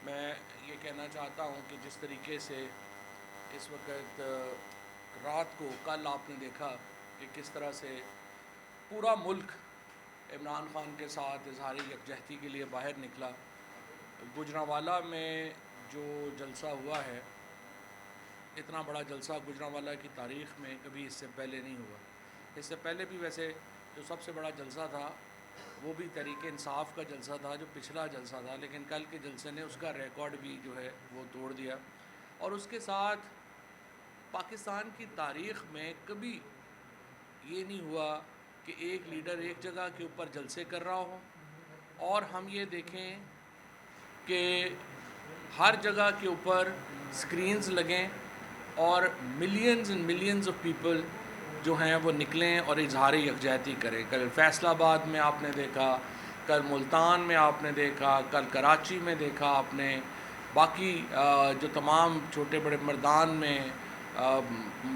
میں یہ کہنا چاہتا ہوں کہ جس طریقے سے اس وقت رات کو کل آپ نے دیکھا کہ کس طرح سے پورا ملک عمران خان کے ساتھ اظہار یکجہتی کے لیے باہر نکلا. گوجرانوالہ میں جو جلسہ ہوا ہے، اتنا بڑا جلسہ گوجرانوالہ کی تاریخ میں کبھی اس سے پہلے نہیں ہوا. اس سے پہلے بھی ویسے جو سب سے بڑا جلسہ تھا وہ بھی تحریک انصاف کا جلسہ تھا، جو پچھلا جلسہ تھا، لیکن کل کے جلسے نے اس کا ریکارڈ بھی جو ہے وہ توڑ دیا. اور اس کے ساتھ پاکستان کی تاریخ میں کبھی یہ نہیں ہوا کہ ایک لیڈر ایک جگہ کے اوپر جلسے کر رہا ہو اور ہم یہ دیکھیں کہ ہر جگہ کے اوپر سکرینز لگیں اور millions and millions of people جو ہیں وہ نکلیں اور اظہار یکجہتی کریں. کل فیصل آباد میں آپ نے دیکھا، کل ملتان میں آپ نے دیکھا، کل کراچی میں دیکھا آپ نے، باقی جو تمام چھوٹے بڑے مردان میں،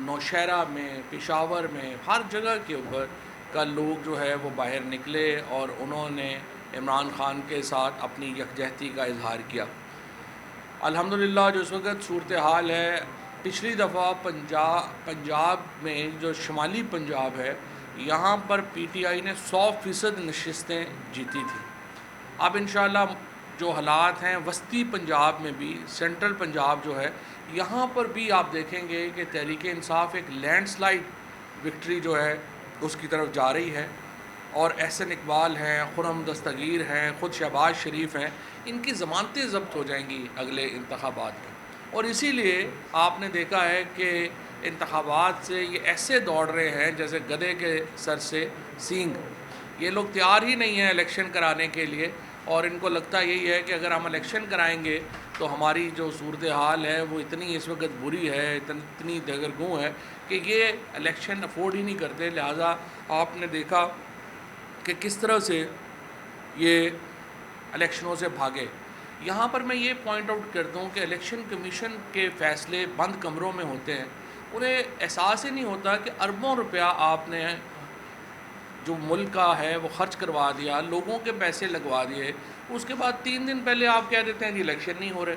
نوشہرہ میں، پشاور میں، ہر جگہ کے اوپر کل لوگ جو ہے وہ باہر نکلے اور انہوں نے عمران خان کے ساتھ اپنی یکجہتی کا اظہار کیا. الحمدللہ جو اس وقت صورتحال ہے، پچھلی دفعہ پنجاب میں جو شمالی پنجاب ہے، یہاں پر پی ٹی آئی نے 100% نشستیں جیتی تھیں. اب انشاءاللہ جو حالات ہیں وسطی پنجاب میں بھی، سینٹرل پنجاب جو ہے، یہاں پر بھی آپ دیکھیں گے کہ تحریک انصاف ایک لینڈ سلائڈ وکٹری جو ہے اس کی طرف جا رہی ہے. اور احسن اقبال ہیں، خرم دستگیر ہیں، خود شہباز شریف ہیں، ان کی ضمانتیں ضبط ہو جائیں گی اگلے انتخابات میں. اور اسی لیے آپ نے دیکھا ہے کہ انتخابات سے یہ ایسے دوڑ رہے ہیں جیسے گدھے کے سر سے سینگ. یہ لوگ تیار ہی نہیں ہیں الیکشن کرانے کے لیے، اور ان کو لگتا یہی ہے کہ اگر ہم الیکشن کرائیں گے تو ہماری جو صورتحال ہے وہ اتنی اس وقت بری ہے، اتنی دگرگوں ہے کہ یہ الیکشن افورڈ ہی نہیں کرتے. لہٰذا آپ نے دیکھا کہ کس طرح سے یہ الیکشنوں سے بھاگے. یہاں پر میں یہ پوائنٹ آؤٹ کرتا ہوں کہ الیکشن کمیشن کے فیصلے بند کمروں میں ہوتے ہیں. انہیں احساس ہی نہیں ہوتا کہ اربوں روپیہ آپ نے جو ملک کا ہے وہ خرچ کروا دیا، لوگوں کے پیسے لگوا دیے، اس کے بعد 3 دن پہلے آپ کہہ دیتے ہیں جی الیکشن نہیں ہو رہے.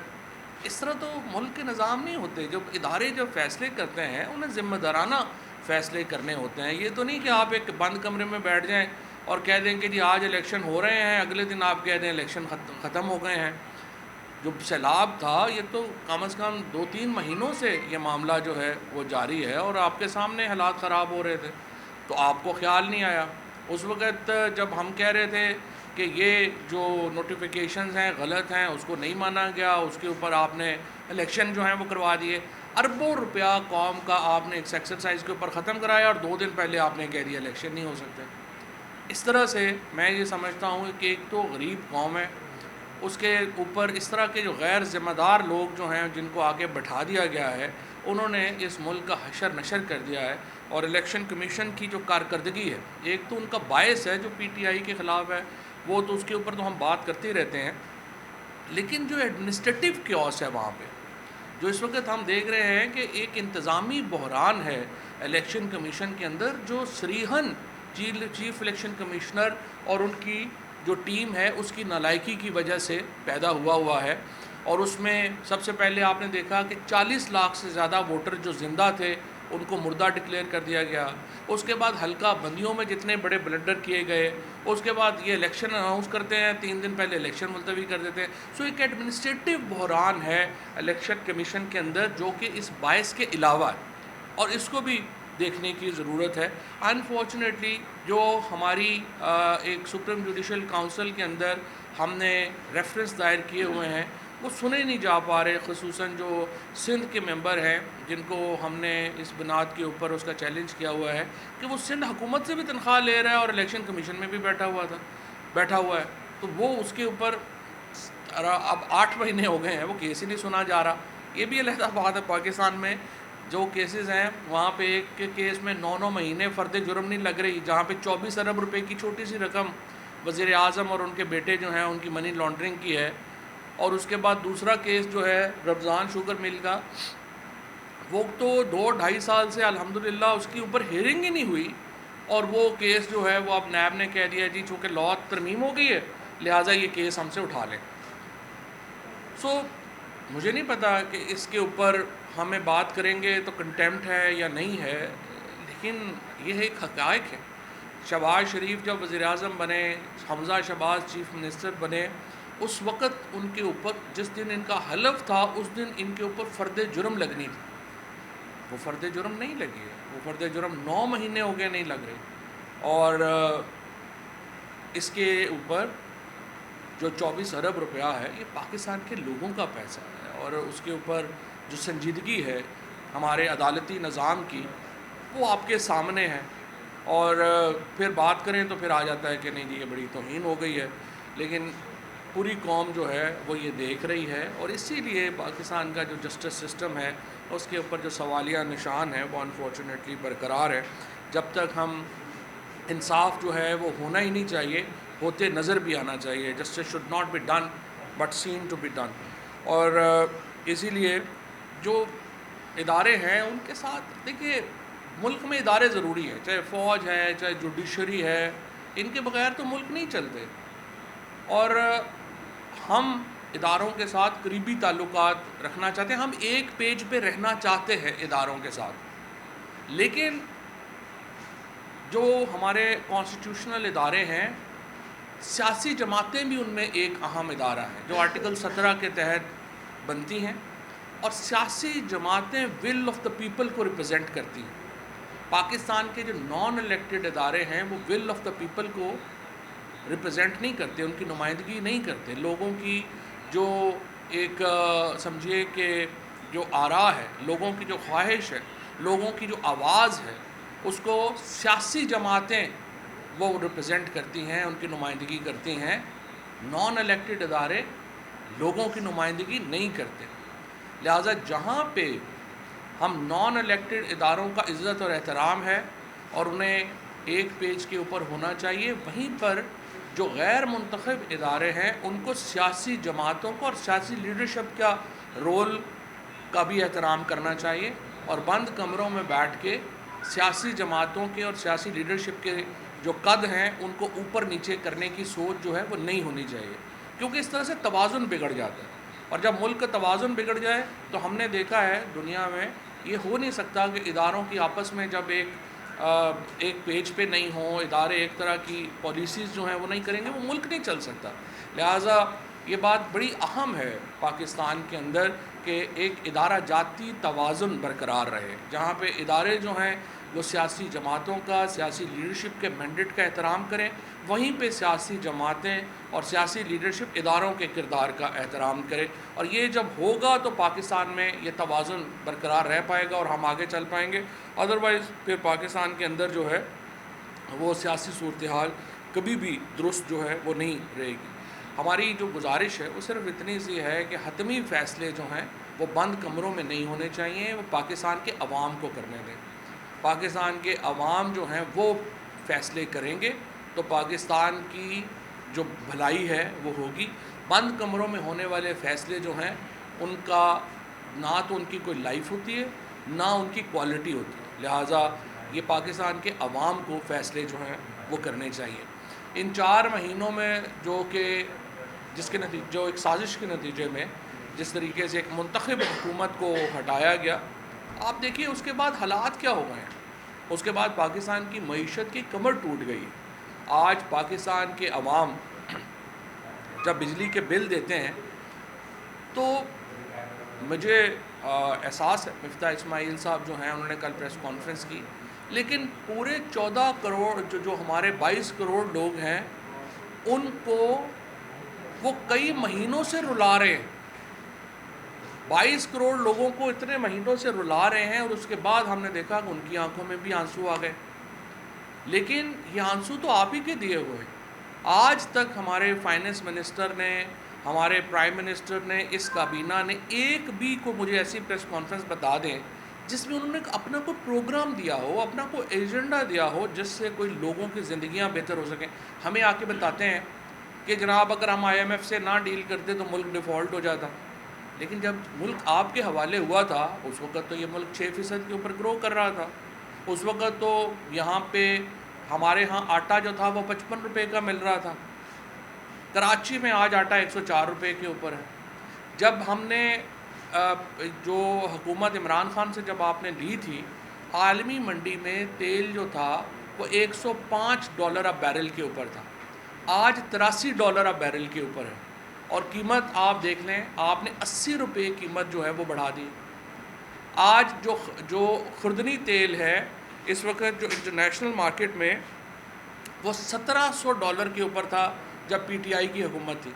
اس طرح تو ملک کے نظام نہیں ہوتے. جب ادارے جو فیصلے کرتے ہیں انہیں ذمہ دارانہ فیصلے کرنے ہوتے ہیں. یہ تو نہیں کہ آپ ایک بند کمرے میں بیٹھ جائیں اور کہہ دیں کہ جی آج الیکشن ہو رہے ہیں، اگلے دن آپ کہہ دیں الیکشن ختم ہو گئے ہیں. جو سیلاب تھا یہ تو کم از کم 2-3 مہینوں سے یہ معاملہ جو ہے وہ جاری ہے اور آپ کے سامنے حالات خراب ہو رہے تھے، تو آپ کو خیال نہیں آیا. اس وقت جب ہم کہہ رہے تھے کہ یہ جو نوٹیفیکیشنز ہیں غلط ہیں، اس کو نہیں مانا گیا، اس کے اوپر آپ نے الیکشن جو ہیں وہ کروا دیے. اربوں روپیہ قوم کا آپ نے ایک ایکسرسائز کے اوپر ختم کرایا اور 2 دن پہلے آپ نے کہہ دیا الیکشن نہیں ہو سکتے. اس طرح سے میں یہ سمجھتا ہوں کہ ایک تو غریب قوم ہے، اس کے اوپر اس طرح کے جو غیر ذمہ دار لوگ جو ہیں جن کو آگے بٹھا دیا گیا ہے، انہوں نے اس ملک کا حشر نشر کر دیا ہے. اور الیکشن کمیشن کی جو کارکردگی ہے، ایک تو ان کا باعث ہے جو پی ٹی آئی کے خلاف ہے، وہ تو اس کے اوپر تو ہم بات کرتے ہی رہتے ہیں، لیکن جو ایڈمنسٹریٹو کیوس ہے وہاں پہ جو اس وقت ہم دیکھ رہے ہیں کہ ایک انتظامی بحران ہے الیکشن کمیشن کے اندر، جو صریحاً چیف الیکشن کمشنر اور ان کی جو ٹیم ہے اس کی نالائکی کی وجہ سے پیدا ہوا ہے. اور اس میں سب سے پہلے آپ نے دیکھا کہ 40 لاکھ سے زیادہ ووٹر جو زندہ تھے ان کو مردہ ڈکلیئر کر دیا گیا. اس کے بعد حلقہ بندیوں میں جتنے بڑے بلنڈر کیے گئے، اس کے بعد یہ الیکشن اناؤنس کرتے ہیں 3 دن پہلے الیکشن ملتوی کر دیتے ہیں. سو ایک ایڈمنسٹریٹو بحران ہے الیکشن کمیشن کے اندر جو کہ اس باعث کے علاوہ ہے، اور اس کو بھی دیکھنے کی ضرورت ہے. انفارچونیٹلی جو ہماری ایک سپریم جوڈیشل کونسل کے اندر ہم نے ریفرنس دائر کیے ہوئے ہیں وہ سنے نہیں جا پا رہے، خصوصاً جو سندھ کے ممبر ہیں جن کو ہم نے اس بنیاد کے اوپر اس کا چیلنج کیا ہوا ہے کہ وہ سندھ حکومت سے بھی تنخواہ لے رہا ہے اور الیکشن کمیشن میں بھی بیٹھا ہوا ہے. تو وہ اس کے اوپر اب 8 مہینے ہو گئے ہیں وہ کیس ہی نہیں سنا جا رہا. یہ بھی علیحدہ بات ہے، پاکستان میں جو کیسز ہیں وہاں پہ ایک کیس میں 9 مہینے فرد جرم نہیں لگ رہی، جہاں پہ 24 ارب روپے کی چھوٹی سی رقم وزیر اعظم اور ان کے بیٹے جو ہیں ان کی منی لانڈرنگ کی ہے. اور اس کے بعد دوسرا کیس جو ہے رمضان شوگر مل کا، وہ تو 2-2.5 سال سے الحمدللہ اس کی اوپر ہیئرنگ ہی نہیں ہوئی، اور وہ کیس جو ہے وہ اب نیب نے کہہ دیا جی چونکہ لاء ترمیم ہو گئی ہے لہٰذا یہ کیس ہم سے اٹھا لیں. سو مجھے نہیں پتا کہ اس کے اوپر ہمیں بات کریں گے تو کنٹیمپٹ ہے یا نہیں ہے، لیکن یہ ایک حقائق ہے۔ شہباز شریف جب وزیر اعظم بنے، حمزہ شہباز چیف منسٹر بنے، اس وقت ان کے اوپر جس دن ان کا حلف تھا اس دن ان کے اوپر فرد جرم لگنی تھی، وہ فرد جرم نہیں لگی ہے، وہ فرد جرم 9 مہینے ہو گئے نہیں لگ رہی، اور اس کے اوپر جو 24 ارب روپیہ ہے یہ پاکستان کے لوگوں کا پیسہ ہے، اور اس کے اوپر جو سنجیدگی ہے ہمارے عدالتی نظام کی وہ آپ کے سامنے ہے، اور پھر بات کریں تو پھر آ جاتا ہے کہ نہیں جی یہ بڑی توہین ہو گئی ہے، لیکن پوری قوم جو ہے وہ یہ دیکھ رہی ہے، اور اسی لیے پاکستان کا جو جسٹس سسٹم ہے اس کے اوپر جو سوالیہ نشان ہے وہ انفارچونیٹلی برقرار ہے۔ جب تک ہم انصاف جو ہے وہ ہونا ہی نہیں چاہیے، ہوتے نظر بھی آنا چاہیے، justice should not be done but seen to be done, اور اسی لیے جو ادارے ہیں ان کے ساتھ دیکھیے، ملک میں ادارے ضروری ہیں، چاہے فوج ہے چاہے جوڈیشری ہے، ان کے بغیر تو ملک نہیں چلتے، اور ہم اداروں کے ساتھ قریبی تعلقات رکھنا چاہتے ہیں، ہم ایک پیج پہ رہنا چاہتے ہیں اداروں کے ساتھ، لیکن جو ہمارے کانسٹیٹیوشنل ادارے ہیں، سیاسی جماعتیں بھی ان میں ایک اہم ادارہ ہیں جو آرٹیکل 17 کے تحت بنتی ہیں، اور سیاسی جماعتیں ول آف دا پیپل کو ریپرزینٹ کرتی ہیں۔ پاکستان کے جو نان الیکٹڈ ادارے ہیں وہ ول آف دا پیپل کو ریپرزینٹ نہیں کرتے، ان کی نمائندگی نہیں کرتے، لوگوں کی جو ایک سمجھیے کہ جو آراء ہے، لوگوں کی جو خواہش ہے، لوگوں کی جو آواز ہے، اس کو سیاسی جماعتیں وہ ریپرزینٹ کرتی ہیں، ان کی نمائندگی کرتی ہیں۔ نان الیکٹڈ ادارے لوگوں کی نمائندگی نہیں کرتے، لہٰذا جہاں پہ ہم نان الیکٹڈ اداروں کا عزت اور احترام ہے اور انہیں ایک پیج کے اوپر ہونا چاہیے، وہیں پر جو غیر منتخب ادارے ہیں ان کو سیاسی جماعتوں کو اور سیاسی لیڈرشپ کا رول کا بھی احترام کرنا چاہیے، اور بند کمروں میں بیٹھ کے سیاسی جماعتوں کے اور سیاسی لیڈرشپ کے جو قد ہیں ان کو اوپر نیچے کرنے کی سوچ جو ہے وہ نہیں ہونی چاہیے، کیونکہ اس طرح سے توازن بگڑ جاتا ہے، اور جب ملک کا توازن بگڑ جائے تو ہم نے دیکھا ہے دنیا میں یہ ہو نہیں سکتا کہ اداروں کی آپس میں جب ایک پیج پہ نہیں ہوں، ادارے ایک طرح کی پالیسیز جو ہیں وہ نہیں کریں گے، وہ ملک نہیں چل سکتا۔ لہٰذا یہ بات بڑی اہم ہے پاکستان کے اندر کہ ایک ادارہ جاتی توازن برقرار رہے، جہاں پہ ادارے جو ہیں وہ سیاسی جماعتوں کا، سیاسی لیڈرشپ کے مینڈیٹ کا احترام کریں، وہیں پہ سیاسی جماعتیں اور سیاسی لیڈرشپ اداروں کے کردار کا احترام کرے، اور یہ جب ہوگا تو پاکستان میں یہ توازن برقرار رہ پائے گا اور ہم آگے چل پائیں گے، ادروائز پھر پاکستان کے اندر جو ہے وہ سیاسی صورتحال کبھی بھی درست جو ہے وہ نہیں رہے گی۔ ہماری جو گزارش ہے وہ صرف اتنی سی ہے کہ حتمی فیصلے جو ہیں وہ بند کمروں میں نہیں ہونے چاہیے، وہ پاکستان کے عوام کو کرنے دیں، پاکستان کے عوام جو ہیں وہ فیصلے کریں گے تو پاکستان کی جو بھلائی ہے وہ ہوگی۔ بند کمروں میں ہونے والے فیصلے جو ہیں ان کا نہ تو ان کی کوئی لائف ہوتی ہے نہ ان کی کوالٹی ہوتی ہے، لہٰذا یہ پاکستان کے عوام کو فیصلے جو ہیں وہ کرنے چاہیے۔ ان 4 مہینوں میں جو کہ جو ایک سازش کے نتیجے میں جس طریقے سے ایک منتخب حکومت کو ہٹایا گیا، آپ دیکھیے اس کے بعد حالات کیا ہو گئے ہیں، اس کے بعد پاکستان کی معیشت کی کمر ٹوٹ گئی ہے۔ آج پاکستان کے عوام جب بجلی کے بل دیتے ہیں تو مجھے احساس ہے، مفتاح اسماعیل صاحب جو ہیں انہوں نے کل پریس کانفرنس کی، لیکن پورے 14 کروڑ جو ہمارے 22 کروڑ لوگ ہیں ان کو وہ کئی مہینوں سے رلا رہے ہیں، 22 کروڑ لوگوں کو اتنے مہینوں سے رلا رہے ہیں، اور اس کے بعد ہم نے دیکھا کہ ان کی آنکھوں میں بھی آنسو آ گئے، لیکن یہ آنسو تو آپ ہی کے دیے ہوئے ہیں۔ آج تک ہمارے فائنانس منسٹر نے، ہمارے پرائم منسٹر نے، اس کابینہ نے ایک بھی کو مجھے ایسی پریس کانفرنس بتا دیں جس میں انہوں نے اپنا کوئی پروگرام دیا ہو، اپنا کوئی ایجنڈا دیا ہو جس سے کوئی لوگوں کی زندگیاں بہتر ہو سکیں۔ ہمیں آ کے بتاتے ہیں کہ جناب اگر ہم IMF سے نہ ڈیل کرتے تو ملک ڈیفالٹ ہو جاتا، لیکن جب ملک آپ کے حوالے ہوا تھا اس وقت تو یہ ملک 6% کے اوپر گرو کر رہا تھا، اس وقت تو یہاں پہ ہمارے ہاں آٹا جو تھا وہ 55 روپے کا مل رہا تھا، کراچی میں آج آٹا 104 روپے کے اوپر ہے۔ جب ہم نے جو حکومت عمران خان سے جب آپ نے لی تھی، عالمی منڈی میں تیل جو تھا وہ $105 اب بیرل کے اوپر تھا، آج $83 اب بیرل کے اوپر ہے، اور قیمت آپ دیکھ لیں، آپ نے $80 قیمت جو ہے وہ بڑھا دی۔ آج جو خوردنی تیل ہے اس وقت جو انٹرنیشنل مارکیٹ میں وہ $1700 کے اوپر تھا جب پی ٹی آئی کی حکومت تھی۔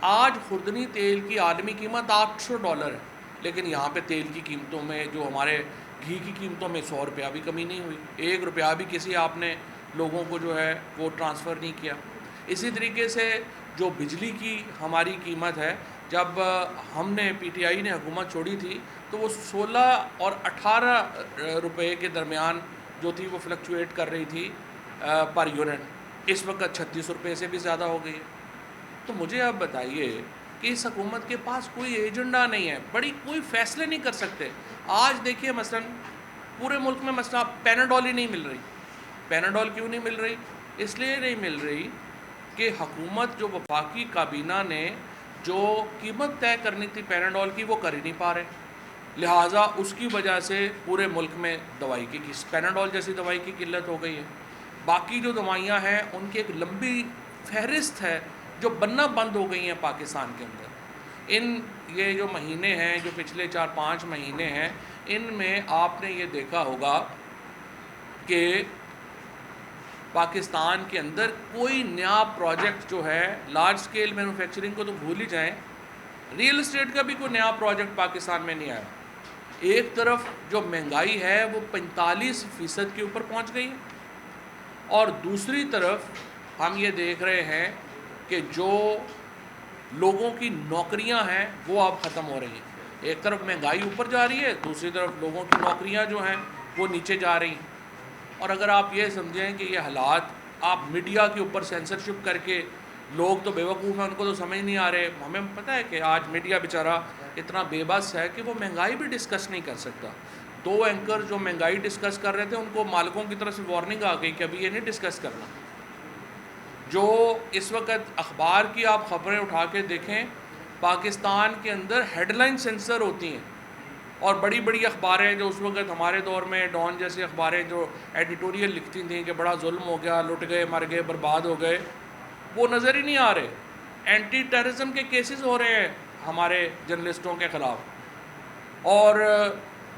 آج خوردنی تیل کی عالمی قیمت $800 ہے، لیکن یہاں پہ تیل کی قیمتوں میں جو ہمارے گھی کی قیمتوں میں $100 بھی کمی نہیں ہوئی، $1 بھی کسی آپ نے لوگوں کو جو ہے وہ ٹرانسفر نہیں کیا۔ اسی طریقے سے جو بجلی کی ہماری قیمت ہے، جب ہم نے پی ٹی آئی نے حکومت چھوڑی تھی تو وہ 16 اور 18 روپے کے درمیان جو تھی وہ فلکچویٹ کر رہی تھی پر یونٹ، اس وقت $36 سے بھی زیادہ ہو گئی ہے۔ تو مجھے آپ بتائیے کہ اس حکومت کے پاس کوئی ایجنڈا نہیں ہے، کوئی فیصلے نہیں کر سکتے۔ آج دیکھیے مثلا پورے ملک میں مثلا پیناڈول ہی نہیں مل رہی۔ پیناڈول کیوں نہیں مل رہی؟ اس لیے نہیں مل رہی کہ حکومت جو وفاقی کابینہ نے جو قیمت طے کرنی تھی پیناڈول کی وہ کر ہی نہیں پا رہے، لہٰذا اس کی وجہ سے پورے ملک میں دوائی کی پیناڈول جیسی دوائی کی قلت ہو گئی ہے۔ باقی جو دوائیاں ہیں ان کی ایک لمبی فہرست ہے جو بننا بند ہو گئی ہیں پاکستان کے اندر۔ یہ جو مہینے ہیں، جو پچھلے 4-5 مہینے ہیں، ان میں آپ نے یہ دیکھا ہوگا کہ پاکستان کے اندر کوئی نیا پروجیکٹ جو ہے لارج سکیل مینوفیکچرنگ کو تو بھول ہی جائیں، ریئل اسٹیٹ کا بھی کوئی نیا پروجیکٹ پاکستان میں نہیں آیا۔ ایک طرف جو مہنگائی ہے وہ 45% کے اوپر پہنچ گئی ہے، اور دوسری طرف ہم یہ دیکھ رہے ہیں کہ جو لوگوں کی نوکریاں ہیں وہ اب ختم ہو رہی ہیں۔ ایک طرف مہنگائی اوپر جا رہی ہے، دوسری طرف لوگوں کی نوکریاں جو ہیں وہ نیچے جا رہی ہیں۔ اور اگر آپ یہ سمجھیں کہ یہ حالات آپ میڈیا کے اوپر سینسرشپ کر کے، لوگ تو بیوقوف ہیں، ان کو تو سمجھ نہیں آ رہے، ہمیں پتہ ہے کہ آج میڈیا بیچارہ اتنا بے بس ہے کہ وہ مہنگائی بھی ڈسکس نہیں کر سکتا۔ 2 اینکر جو مہنگائی ڈسکس کر رہے تھے ان کو مالکوں کی طرف سے وارننگ آ گئی کہ ابھی یہ نہیں ڈسکس کرنا۔ جو اس وقت اخبار کی آپ خبریں اٹھا کے دیکھیں، پاکستان کے اندر ہیڈ لائن سینسر ہوتی ہیں، اور بڑی بڑی اخباریں جو اس وقت ہمارے دور میں ڈان جیسی اخباریں جو ایڈیٹوریل لکھتی تھیں کہ بڑا ظلم ہو گیا، لٹ گئے، مر گئے، برباد ہو گئے، وہ نظر ہی نہیں آ رہے۔ اینٹی ٹیررزم کے کیسز ہو رہے ہیں ہمارے جرنلسٹوں کے خلاف، اور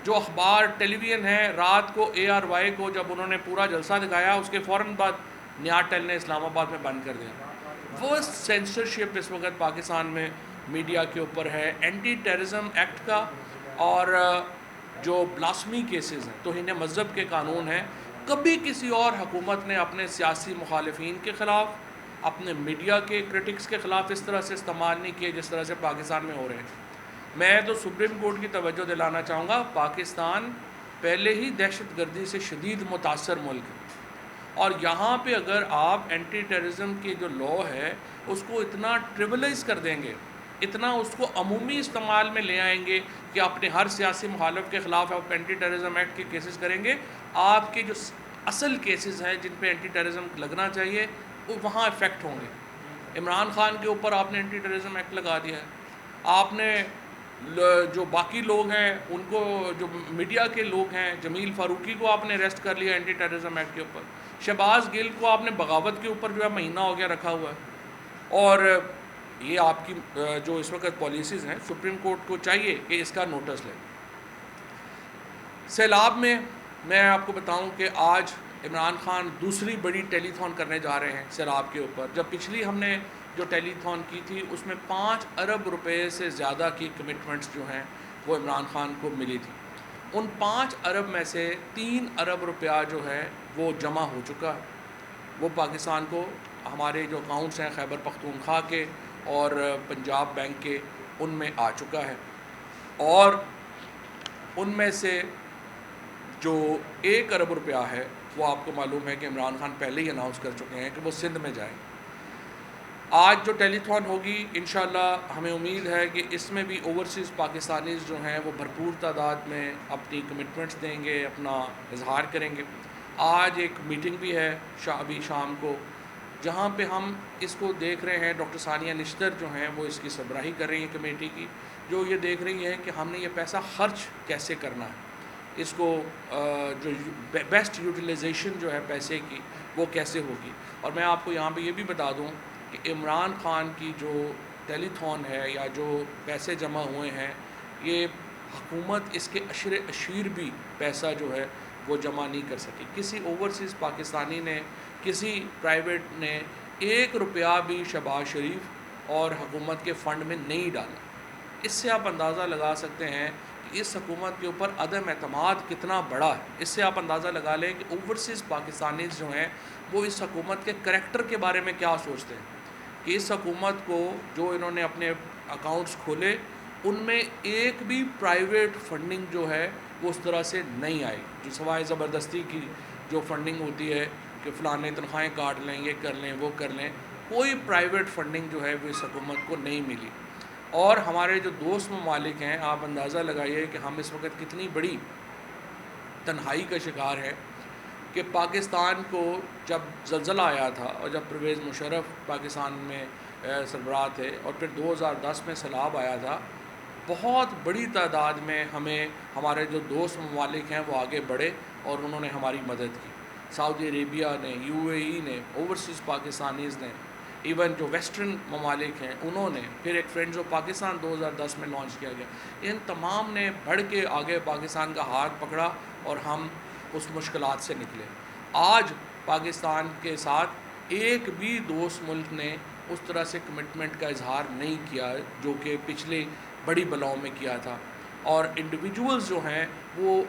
جو اخبار ٹیلی ویژن ہیں، رات کو ARY کو جب انہوں نے پورا جلسہ دکھایا، اس کے فوراً بعد نیا ٹیل نے اسلام آباد میں بند کر دیا۔ وہ سینسرشپ اس وقت پاکستان میں میڈیا کے اوپر ہے، اینٹی ٹیررزم ایکٹ کا، اور جو بلاسمی کیسز ہیں، توہین مذہب کے قانون ہیں، کبھی کسی اور حکومت نے اپنے سیاسی مخالفین کے خلاف، اپنے میڈیا کے کرٹکس کے خلاف اس طرح سے استعمال نہیں کیے جس طرح سے پاکستان میں ہو رہے ہیں۔ میں تو سپریم کورٹ کی توجہ دلانا چاہوں گا، پاکستان پہلے ہی دہشت گردی سے شدید متاثر ملک ہے، اور یہاں پہ اگر آپ اینٹی ٹیررزم کی جو لا ہے اس کو اتنا ٹریولائز کر دیں گے، اتنا اس کو عمومی استعمال میں لے آئیں گے کہ اپنے ہر سیاسی مخالف کے خلاف آپ اینٹی ٹیررزم ایکٹ کے کیسز کریں گے، آپ کے جو اصل کیسز ہیں جن پہ اینٹی ٹیررزم لگنا چاہیے وہ وہاں افیکٹ ہوں گے۔ عمران خان کے اوپر آپ نے اینٹی ٹیررزم ایکٹ لگا دیا ہے، آپ نے جو باقی لوگ ہیں ان کو، جو میڈیا کے لوگ ہیں، جمیل فاروقی کو آپ نے اریسٹ کر لیا اینٹی ٹیررزم ایکٹ کے اوپر، شہباز گل کو آپ نے بغاوت کے اوپر جو ہے مہینہ ہو گیا رکھا ہوا ہے، اور یہ آپ کی جو اس وقت پالیسیز ہیں، سپریم کورٹ کو چاہیے کہ اس کا نوٹس لیں۔ سیلاب میں آپ کو بتاؤں کہ آج عمران خان دوسری بڑی ٹیلی تھون کرنے جا رہے ہیں سیلاب کے اوپر۔ جب پچھلی ہم نے جو ٹیلی تھون کی تھی اس میں 5 ارب روپے سے زیادہ کی کمٹمنٹس جو ہیں وہ عمران خان کو ملی تھی۔ ان 5 ارب میں سے 3 ارب روپیہ جو ہے وہ جمع ہو چکا ہے، وہ پاکستان کو ہمارے جو اکاؤنٹس ہیں خیبر پختونخوا کے اور پنجاب بینک کے ان میں آ چکا ہے، اور ان میں سے جو 1 ارب روپیہ ہے وہ آپ کو معلوم ہے کہ عمران خان پہلے ہی اناؤنس کر چکے ہیں کہ وہ سندھ میں جائیں۔ آج جو ٹیلی تھون ہوگی انشاءاللہ ہمیں امید ہے کہ اس میں بھی اوورسیز پاکستانیز جو ہیں وہ بھرپور تعداد میں اپنی کمٹمنٹس دیں گے، اپنا اظہار کریں گے۔ آج ایک میٹنگ بھی ہے ابھی شام کو جہاں پہ ہم اس کو دیکھ رہے ہیں، ڈاکٹر ثانیہ نشتر جو ہیں وہ اس کی سربراہی کر رہی ہیں کمیٹی کی، جو یہ دیکھ رہی ہیں کہ ہم نے یہ پیسہ خرچ کیسے کرنا ہے، اس کو جو بیسٹ یوٹیلائزیشن جو ہے پیسے کی وہ کیسے ہوگی۔ اور میں آپ کو یہاں پہ یہ بھی بتا دوں کہ عمران خان کی جو ٹیلی تھون ہے یا جو پیسے جمع ہوئے ہیں، یہ حکومت اس کے عشر اشیر بھی پیسہ جو ہے وہ جمع نہیں کر سکی۔ کسی اوورسیز پاکستانی نے، کسی پرائیویٹ نے 1 روپیہ بھی شہباز شریف اور حکومت کے فنڈ میں نہیں ڈالا۔ اس سے آپ اندازہ لگا سکتے ہیں کہ اس حکومت کے اوپر عدم اعتماد کتنا بڑا ہے۔ اس سے آپ اندازہ لگا لیں کہ اوورسیز پاکستانی جو ہیں وہ اس حکومت کے کریکٹر کے بارے میں کیا سوچتے ہیں، کہ اس حکومت کو جو انہوں نے اپنے اکاؤنٹس کھولے ان میں ایک بھی پرائیویٹ فنڈنگ جو ہے وہ اس طرح سے نہیں آئی، جو سوائے زبردستی کی جو فنڈنگ ہوتی ہے کہ فلانے تنخواہیں کاٹ لیں، یہ کر لیں، وہ کر لیں، کوئی پرائیویٹ فنڈنگ جو ہے وہ اس حکومت کو نہیں ملی۔ اور ہمارے جو دوست ممالک ہیں، آپ اندازہ لگائیے کہ ہم اس وقت کتنی بڑی تنہائی کا شکار ہے کہ پاکستان کو جب زلزلہ آیا تھا اور جب پرویز مشرف پاکستان میں سربراہ تھے اور پھر 2010 میں سیلاب آیا تھا، بہت بڑی تعداد میں ہمارے جو دوست ممالک ہیں وہ آگے بڑھے اور انہوں نے ہماری مدد کی۔ سعودی عربیہ نے، UAE نے، اوورسیز پاکستانیز نے، ایون جو ویسٹرن ممالک ہیں انہوں نے، پھر ایک فرینڈز آف پاکستان 2010 میں لانچ کیا گیا، ان تمام نے بڑھ کے آگے پاکستان کا ہاتھ پکڑا اور ہم اس مشکلات سے نکلے۔ آج پاکستان کے ساتھ ایک بھی دوست ملک نے اس طرح سے کمٹمنٹ کا اظہار نہیں کیا جو کہ پچھلے بڑی بلاؤں میں کیا تھا، اور انڈیویجولز جو ہیں وہ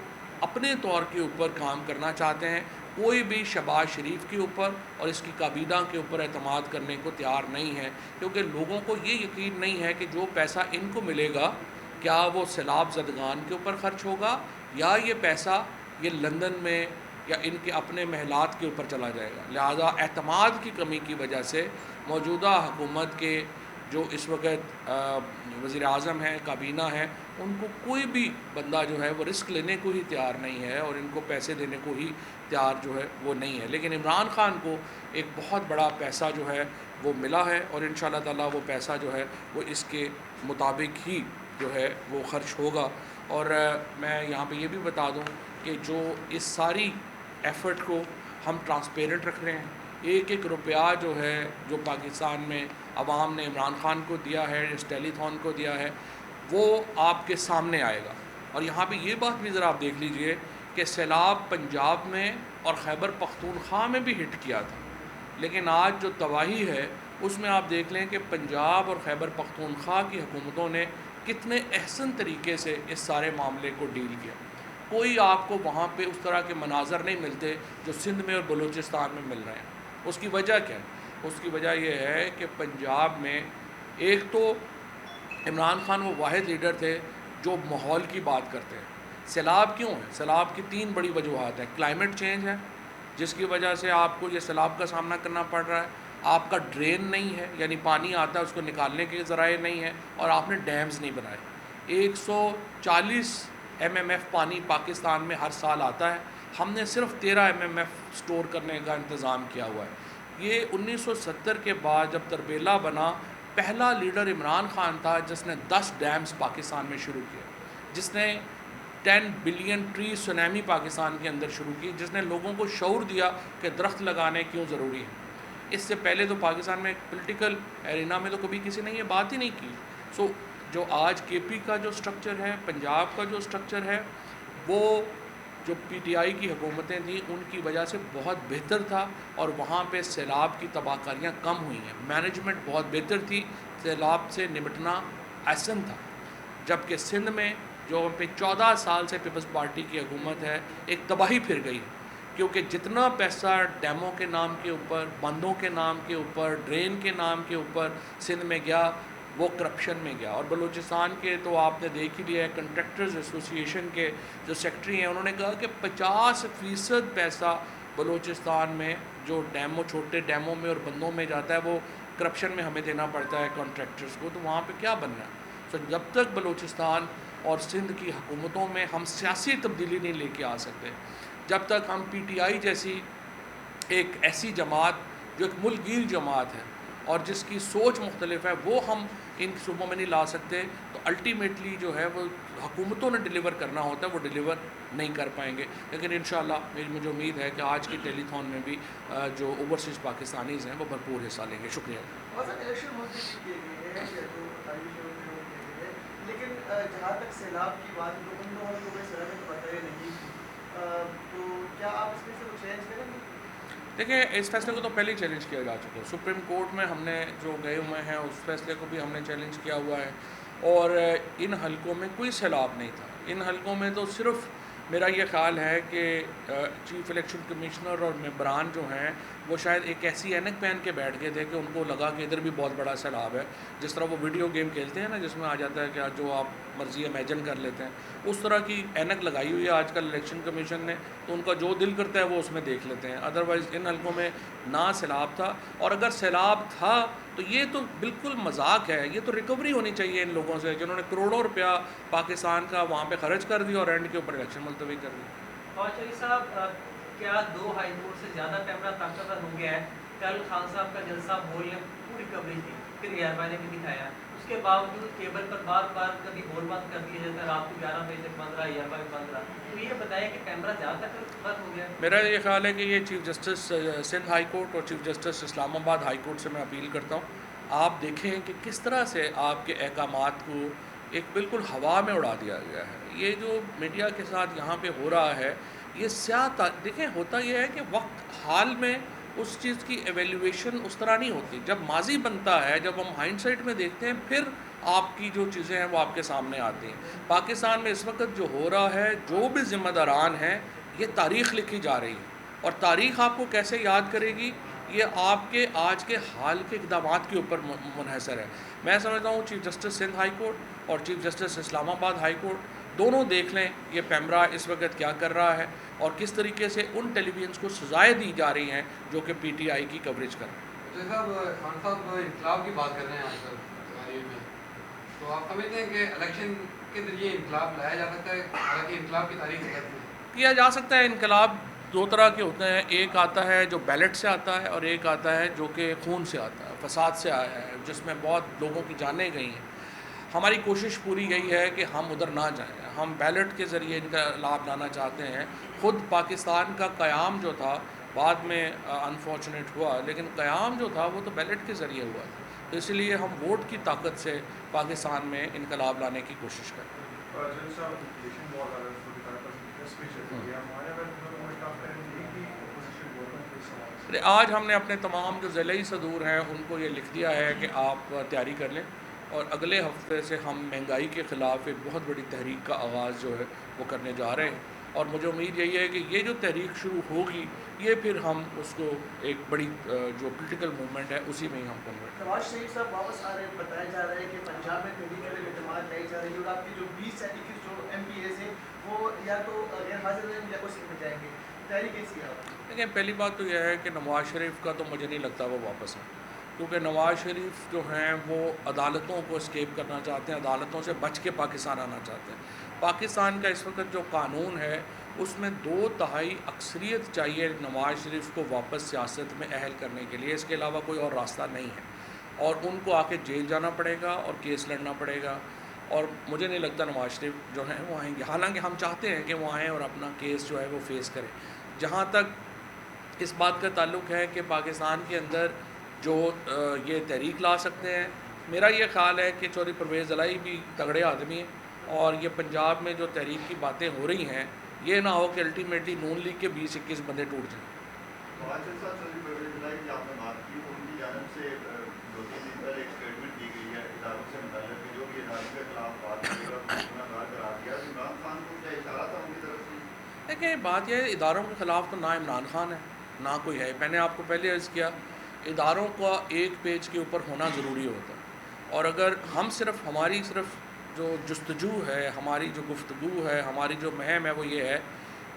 اپنے طور کے اوپر کام کرنا چاہتے ہیں، کوئی بھی شہباز شریف کے اوپر اور اس کی کابینہ کے اوپر اعتماد کرنے کو تیار نہیں ہے، کیونکہ لوگوں کو یہ یقین نہیں ہے کہ جو پیسہ ان کو ملے گا کیا وہ سیلاب زدگان کے اوپر خرچ ہوگا یا یہ پیسہ یہ لندن میں یا ان کے اپنے محلات کے اوپر چلا جائے گا۔ لہذا اعتماد کی کمی کی وجہ سے موجودہ حکومت کے جو اس وقت وزیر اعظم ہیں، کابینہ ہیں، ان کو کوئی بھی بندہ جو ہے وہ رسک لینے کو ہی تیار نہیں ہے اور ان کو پیسے دینے کو ہی تیار جو ہے وہ نہیں ہے۔ لیکن عمران خان کو ایک بہت بڑا پیسہ جو ہے وہ ملا ہے اور انشاءاللہ تعالیٰ وہ پیسہ جو ہے وہ اس کے مطابق ہی جو ہے وہ خرچ ہوگا۔ اور میں یہاں پہ یہ بھی بتا دوں کہ جو اس ساری ایفرٹ کو ہم ٹرانسپیرنٹ رکھ رہے ہیں، ایک ایک روپیہ جو ہے جو پاکستان میں عوام نے عمران خان کو دیا ہے، اس ٹیلی تھون کو دیا ہے، وہ آپ کے سامنے آئے گا۔ اور یہاں پہ یہ بات بھی ذرا آپ دیکھ لیجئے کہ سیلاب پنجاب میں اور خیبر پختونخوا میں بھی ہٹ کیا تھا، لیکن آج جو تباہی ہے اس میں آپ دیکھ لیں کہ پنجاب اور خیبر پختونخوا کی حکومتوں نے کتنے احسن طریقے سے اس سارے معاملے کو ڈیل کیا۔ کوئی آپ کو وہاں پہ اس طرح کے مناظر نہیں ملتے جو سندھ میں اور بلوچستان میں مل رہے ہیں۔ اس کی وجہ کیا ہے؟ اس کی وجہ یہ ہے کہ پنجاب میں ایک تو عمران خان وہ واحد لیڈر تھے جو ماحول کی بات کرتے ہیں۔ سیلاب کیوں ہے؟ سیلاب کی 3 بڑی وجوہات ہیں۔ کلائمیٹ چینج ہے جس کی وجہ سے آپ کو یہ سیلاب کا سامنا کرنا پڑ رہا ہے، آپ کا ڈرین نہیں ہے، یعنی پانی آتا ہے اس کو نکالنے کے ذرائع نہیں ہے، اور آپ نے ڈیمز نہیں بنائے۔ 140 MMF پانی پاکستان میں ہر سال آتا ہے، ہم نے صرف 13 MMF سٹور کرنے کا انتظام کیا ہوا ہے۔ یہ 1970 کے بعد جب تربیلا بنا، پہلا لیڈر عمران خان تھا جس نے 10 ڈیمز پاکستان میں شروع کیا، جس نے 10 بلین ٹری سونامی پاکستان کے اندر شروع کی، جس نے لوگوں کو شعور دیا کہ درخت لگانے کیوں ضروری ہیں۔ اس سے پہلے تو پاکستان میں پولیٹیکل ایرینا میں تو کبھی کسی نے یہ بات ہی نہیں کی۔ جو آج KP کا جو سٹرکچر ہے، پنجاب کا جو سٹرکچر ہے، وہ جو PTI کی حکومتیں تھیں ان کی وجہ سے بہت بہتر تھا، اور وہاں پہ سیلاب کی تباہ کاریاں کم ہوئی ہیں، مینجمنٹ بہت بہتر تھی، سیلاب سے نمٹنا آسان تھا۔ جبکہ سندھ میں جو پہ 14 سال سے پیپلز پارٹی کی حکومت ہے، ایک تباہی پھر گئی، کیونکہ جتنا پیسہ ڈیموں کے نام کے اوپر، بندوں کے نام کے اوپر، ڈرین کے نام کے اوپر سندھ میں گیا، وہ کرپشن میں گیا۔ اور بلوچستان کے تو آپ نے دیکھ ہی لیا ہے، کنٹریکٹرز ایسوسی ایشن کے جو سیکٹری ہیں انہوں نے کہا کہ 50% پیسہ بلوچستان میں جو ڈیموں، چھوٹے ڈیموں میں اور بندوں میں جاتا ہے، وہ کرپشن میں ہمیں دینا پڑتا ہے کنٹریکٹرز کو، تو وہاں پہ کیا بننا ہے؟ جب تک بلوچستان اور سندھ کی حکومتوں میں ہم سیاسی تبدیلی نہیں لے کے آ سکتے، جب تک ہم PTI جیسی ایک ایسی جماعت جو ایک ملک گیر جماعت ہے اور جس کی سوچ مختلف ہے، وہ ہم ان صوبوں میں نہیں لا سکتے، تو الٹیمیٹلی جو ہے وہ حکومتوں نے ڈیلیور کرنا ہوتا ہے، وہ ڈیلیور نہیں کر پائیں گے۔ لیکن انشاءاللہ مجھے امید ہے کہ آج کی ٹیلی تھون میں بھی جو اوورسیز پاکستانیز ہیں وہ بھرپور حصہ لیں گے۔ شکریہ۔ لیکن جہاں تک سیلاب کی بات ہے تو ان لوگوں کو سیلاب تو پتہ ہی نہیں، تو کیا آپ اس میں سے کچھ چینج کریں گے؟ دیکھیں، اس فیصلے کو تو پہلے ہی چیلنج کیا جا چکا ہے، سپریم کورٹ میں ہم نے جو گئے ہوئے ہیں اس فیصلے کو بھی ہم نے چیلنج کیا ہوا ہے، اور ان حلقوں میں کوئی سیلاب نہیں تھا۔ ان حلقوں میں تو صرف میرا یہ خیال ہے کہ چیف الیکشن کمشنر اور ممبران جو ہیں وہ شاید ایک ایسی اینک پہن کے بیٹھ گئے تھے کہ ان کو لگا کہ ادھر بھی بہت بڑا سیلاب ہے، جس طرح وہ ویڈیو گیم کھیلتے ہیں نا جس میں آ جاتا ہے کہ جو آپ مرضی امیجن کر لیتے ہیں، اس طرح کی اینک لگائی ہوئی ہے آج کل الیکشن کمیشن نے، تو ان کا جو دل کرتا ہے وہ اس میں دیکھ لیتے ہیں۔ ادروائز ان حلقوں میں نہ سیلاب تھا، اور اگر سیلاب تھا تو یہ تو بالکل مذاق ہے، یہ تو ریکوری ہونی چاہیے ان لوگوں سے جنہوں نے کروڑوں روپیہ پاکستان کا وہاں پہ خرچ کر دیا اور اینڈ کے اوپر الیکشن ملتوی کر دی۔ اور چودھری صاحب، کیا 2 ہائی کورٹ سے زیادہ کیمرہ طاقتور ہو گیا ہے؟ کل خان صاحب کا جلسہ بول نے پوری کوریج تھی، پھر ایئر بھائی نے بھی دکھایا، اس کے باوجود کیبل پر بار بار کبھی بول بند کر دیا جاتا ہے، رات کو 11 بجے تک بند رہا، ایئر بھائی بند رہا، تو یہ بتایا کہ کیمرہ زیادہ تک بند ہو گیا۔ میرا یہ خیال ہے کہ یہ chief justice Sindh high court اور چیف جسٹس اسلام آباد ہائی کورٹ سے میں اپیل کرتا ہوں، آپ دیکھیں کہ کس طرح سے آپ کے احکامات کو ایک بالکل ہوا میں اڑا دیا گیا ہے۔ یہ جو میڈیا کے ساتھ یہاں پہ ہو رہا ہے، یہ دیکھیں ہوتا یہ ہے کہ وقت حال میں اس چیز کی ایویلیویشن اس طرح نہیں ہوتی، جب ماضی بنتا ہے، جب ہم ہائنڈ سائٹ میں دیکھتے ہیں، پھر آپ کی جو چیزیں ہیں وہ آپ کے سامنے آتی ہیں۔ پاکستان میں اس وقت جو ہو رہا ہے، جو بھی ذمہ داران ہیں، یہ تاریخ لکھی جا رہی ہے، اور تاریخ آپ کو کیسے یاد کرے گی، یہ آپ کے آج کے حال کے اقدامات کے اوپر منحصر ہے۔ میں سمجھتا ہوں chief justice Sindh high court اور چیف جسٹس اسلام آباد ہائی کورٹ دونوں دیکھ لیں یہ پیمرا اس وقت کیا کر رہا ہے، اور کس طریقے سے ان ٹیلی ویژنس کو سزائیں دی جا رہی ہیں جو کہ پی ٹی آئی کی کوریج کر رہے ہیں۔ صاحب، خان صاحب انقلاب کی بات کر رہے ہیں آج کل تقاریر میں، تو آپ سمجھتے ہیں کہ الیکشن کے ذریعے انقلاب لایا جا سکتا ہے؟ حالانکہ انقلاب کی تاریخ کیا جا سکتا ہے۔ انقلاب دو طرح کے ہوتے ہیں، ایک آتا ہے جو بیلٹ سے آتا ہے، اور ایک آتا ہے جو کہ خون سے آتا ہے، فساد سے آیا ہے، جس میں بہت لوگوں کی جانیں گئی ہیں۔ ہماری کوشش پوری یہی ہے کہ ہم ادھر نہ جائیں، ہم بیلٹ کے ذریعے انقلاب لانا چاہتے ہیں۔ خود پاکستان کا قیام جو تھا بعد میں انفارچونیٹ ہوا، لیکن قیام جو تھا وہ تو بیلٹ کے ذریعے ہوا تھا، تو اس لیے ہم ووٹ کی طاقت سے پاکستان میں انقلاب لانے کی کوشش کریں۔ آج ہم نے اپنے تمام جو ضلعی صدور ہیں ان کو یہ لکھ دیا ہے کہ آپ تیاری کر لیں، اور اگلے ہفتے سے ہم مہنگائی کے خلاف ایک بہت بڑی تحریک کا آغاز جو ہے وہ کرنے جا رہے ہیں، اور مجھے امید یہی ہے کہ یہ جو تحریک شروع ہوگی یہ پھر ہم اس کو ایک بڑی جو پولیٹیکل موومنٹ ہے اسی میں ہی ہم کنورٹ۔ نواز شریف صاحب واپس آ رہے ہیں، بتایا جا رہا ہے کہ پنجاب میں تحریک اعتماد لائی جا رہی ہے، اور آپ کی جو 20 سے 21 جو ایم پی ایز ہیں وہ یا تو غیر حاضر ہیں یا کچھ میں جائیں گے، تحریک کیسی ہے آپ؟ لیکن پہلی بات تو یہ ہے کہ نواز شریف کا تو مجھے نہیں لگتا وہ واپس ہے، کیونکہ نواز شریف جو ہیں وہ عدالتوں کو اسکیپ کرنا چاہتے ہیں، عدالتوں سے بچ کے پاکستان آنا چاہتے ہیں۔ پاکستان کا اس وقت جو قانون ہے اس میں 2/3 اکثریت چاہیے نواز شریف کو واپس سیاست میں اہل کرنے کے لیے، اس کے علاوہ کوئی اور راستہ نہیں ہے، اور ان کو آ کے جیل جانا پڑے گا اور کیس لڑنا پڑے گا، اور مجھے نہیں لگتا نواز شریف جو ہیں وہ آئیں گے، حالانکہ ہم چاہتے ہیں کہ وہ آئیں اور اپنا کیس جو ہے وہ فیس کریں۔ جہاں تک اس بات کا تعلق ہے کہ پاکستان کے اندر جو یہ تحریک لا سکتے ہیں، میرا یہ خیال ہے کہ چودھری پرویز الہی بھی تگڑے آدمی ہیں، اور یہ پنجاب میں جو تحریک کی باتیں ہو رہی ہیں یہ نہ ہو کہ الٹیمیٹلی نون لیگ کے 20-21 بندے ٹوٹ جائیں۔ دیکھیں بات یہ ہے، اداروں کے خلاف تو نہ عمران خان ہے نہ کوئی ہے، میں نے آپ کو پہلے عرض کیا اداروں کا ایک پیج کے اوپر ہونا ضروری ہوتا ہے، اور اگر ہم ہماری صرف جو جستجو ہے، ہماری جو گفتگو ہے، ہماری جو مہم ہے وہ یہ ہے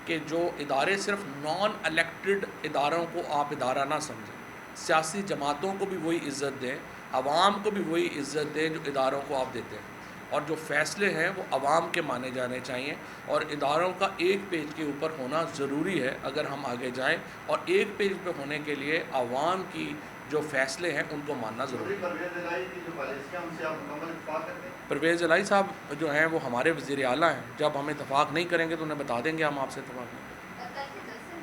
کہ جو ادارے صرف نان الیکٹڈ اداروں کو آپ ادارہ نہ سمجھیں، سیاسی جماعتوں کو بھی وہی عزت دیں، عوام کو بھی وہی عزت دیں جو اداروں کو آپ دیتے ہیں۔ اور جو فیصلے ہیں وہ عوام کے مانے جانے چاہیے، اور اداروں کا ایک پیج کے اوپر ہونا ضروری ہے اگر ہم آگے جائیں، اور ایک پیج پہ ہونے کے لیے عوام کی جو فیصلے ہیں ان کو ماننا ضروری ہے۔ پرویز الہی کی جو پالیسیاں ان سے آپ مکمل اتفاق کرتے ہیں؟ پرویز الہی صاحب جو ہیں وہ ہمارے وزیر اعلیٰ ہیں، جب ہم اتفاق نہیں کریں گے تو انہیں بتا دیں گے ہم آپ سے اتفاق نہیں کریں۔